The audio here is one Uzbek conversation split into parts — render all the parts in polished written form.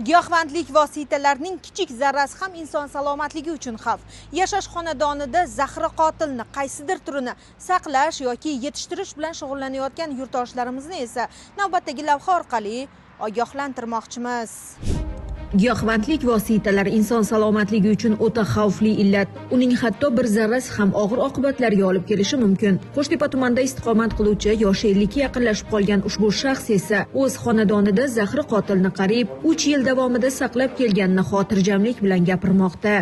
Giyohvandlik vositalarining kichik zarrasi ham inson salomatligi uchun xavf. Yashash xonadonida zahri qotilni qaysidir turini saqlash yoki yetishtirish bilan shug'ullanayotgan yurtdoshlarimizni esa navbatdagi lavha orqali ogohlantirmoqchimiz. Giyohvandlik vositalari inson salomatligi uchun o'ta xavfli illat. Uning hatto bir zarrasi ham og'ir oqibatlarga olib kelishi mumkin. Qo'shtepa tumanida istiqomat qiluvchi yoshi 50 ga yaqinlashib qolgan ushbu shaxs esa o'z xonadonida zahri qotilni qariyb 3 yil davomida saqlab kelganini xotirjamlik bilan gapirmoqda.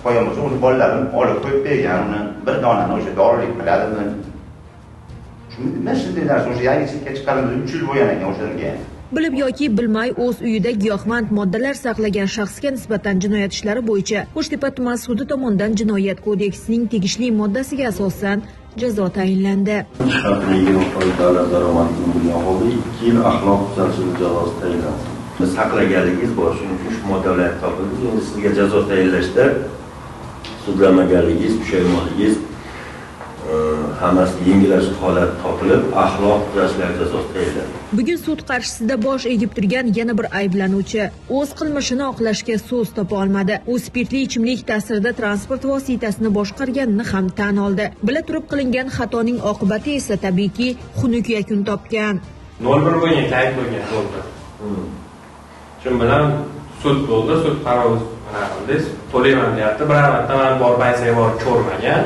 Qo'yamiz, uni bolalarim olib qo'yib bergan, uni bir donani o'sha dorilik qiladimi? Shunday shunday narsa o'sha yangicha chiqarildi 3 yil bo'lgan ekan o'shanga. Bilib yoki bilmay o'z uyida giyohvand moddalar saqlagan shaxsga nisbatan jinoyat ishlari bo'yicha Qo'shtepa tuman sudi tomonidan Jinoyat kodeksining tegishli moddasiga asosan jazo tayinlandi. Davlat daromadidan bo'lgan holda 2 yil axloq buzilishi jazosi tayinlandi. Saqlaganligingiz bor, shuning uchun shu moddalar topildi. Endi sizga jazo tayinlashda sudlanmaganligingiz, pushaymonligingiz hammasi yengillashish holati topilib, axloq buzilishlar jazosi tayinlandi. Bugun sud qarshisida bosh egib turgan yana bir ayblanuvchi o'z qilmishini oqlashga so'z topa olmadi. U spirtli ichimlik ta'sirida transport vositasini boshqarganini ham tan oldi. Bila turib qilingan xatoning oqibati esa tabiiyki xunuk yakun topgan. 01 bo'lgan ayb bo'lgan bo'ldi. Shu bilan sud bo'ldi, sud qarori qildingiz. To'layman deyapti. Bir marta men borib aytsaga borib ko'rmagan.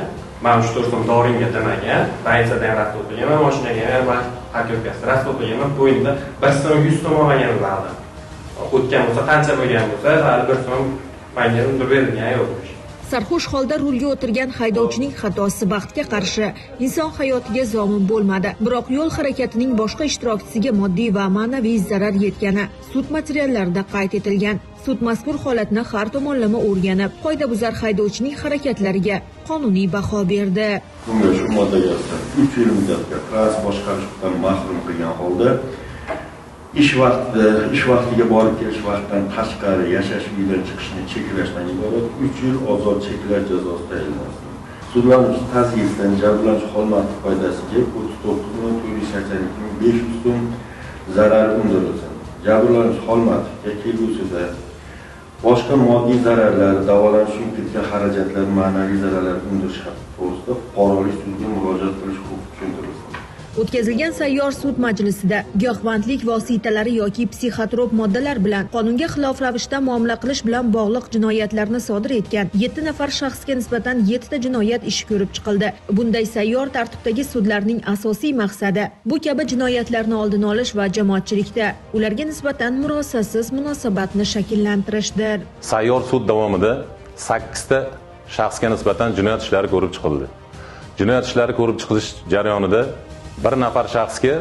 Men 3-4 so'm doringa demagan. Baysadan rad o'qigan, mashinaga ham haqiqatda rad o'qigan, bo'yinda 1 so'm 100 so'm olmagan bo'ladi. O'tgan bo'lsa qancha bo'lgan bo'lsa, hali 1 so'm menga undirib berilgan yo'q. Sarxush holda rulga o'tirgan haydovchining xatosi baxtga qarshi inson hayotiga zomin bo'lmadi. Biroq yo'l harakatining boshqa ishtirokchisiga moddiy va ma'naviy zarar yetgani sud materiallarida qayd etilgan. Sud mazkur holatni har tomonlama o'rganib, qoidabuzar haydovchining harakatlariga qonuniy baho berdi. Bunga shu moddaga 3 yil muddatga transport boshqarishdan mahrum qilgan holda ish vaqtiga borib kelish vaqtidan tashqari yashash uyidan chiqishni cheklashdan iborat 3 yil ozod cheklash jazosi tayinlandi. Sudlanuvchi ta'sirdan jabrlanuvchi Xolmatov foydasiga 39.482.500 so'm zarar undirilsin. Jabrlanuvchi Xolmatovga kelgusida boshqa moddiy zararlar, davolanish uchun ketgan xarajatlar, ma'naviy zararlar undirish to'g'risida fuqarolik sudiga murojaat qilish huquqi tushuntirilsin. O'tkazilgan sayyor sud majlisida giyohvandlik vositalari yoki psixotrop moddalar bilan qonunga xilof ravishda muomala qilish bilan bog'liq jinoyatlarni sodir etgan 7 nafar shaxsga nisbatan 7 ta jinoyat ishi ko'rib chiqildi. Bunday sayyor tartibdagi sudlarning asosiy maqsadi bu kabi jinoyatlarni oldini olish va jamoatchilikda ularga nisbatan murosasiz munosabatni shakllantirishdir. Sayyor sud davomida 8 ta shaxsga nisbatan jinoyat ishlari ko'rib chiqildi. Jinoyat ishlari ko'rib chiqilish jarayonida bir nafar shaxsga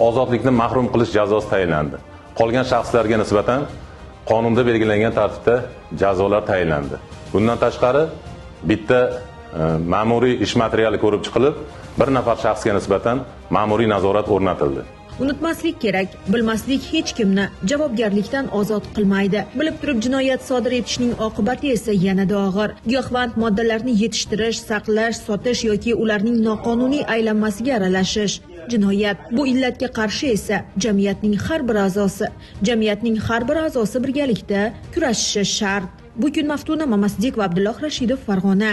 ozodlikni mahrum qilish jazosi tayinlandi. Qolgan shaxslarga nisbatan qonunda belgilangan tartibda jazolar tayinlandi. Bundan tashqari bitta ma'muriy ish materiali ko'rib chiqilib, bir nafar shaxsga nisbatan ma'muriy nazorat o'rnatildi. Unutmaslik kerak, bilmaslik hech kimni javobgarlikdan ozod qilmaydi. Bilib turib jinoyat sodir etishning oqibati esa yanada og'ir. Giyohvand moddalarni yetishtirish, saqlash, sotish yoki ularning noqonuniy aylanmasiga aralashish jinoyat. Bu illatga qarshi esa jamiyatning har bir a'zosi birgalikda kurashishi shart. Bu kun Maftuna Mamasdik va Abdulloh Rashidov, Farg'ona.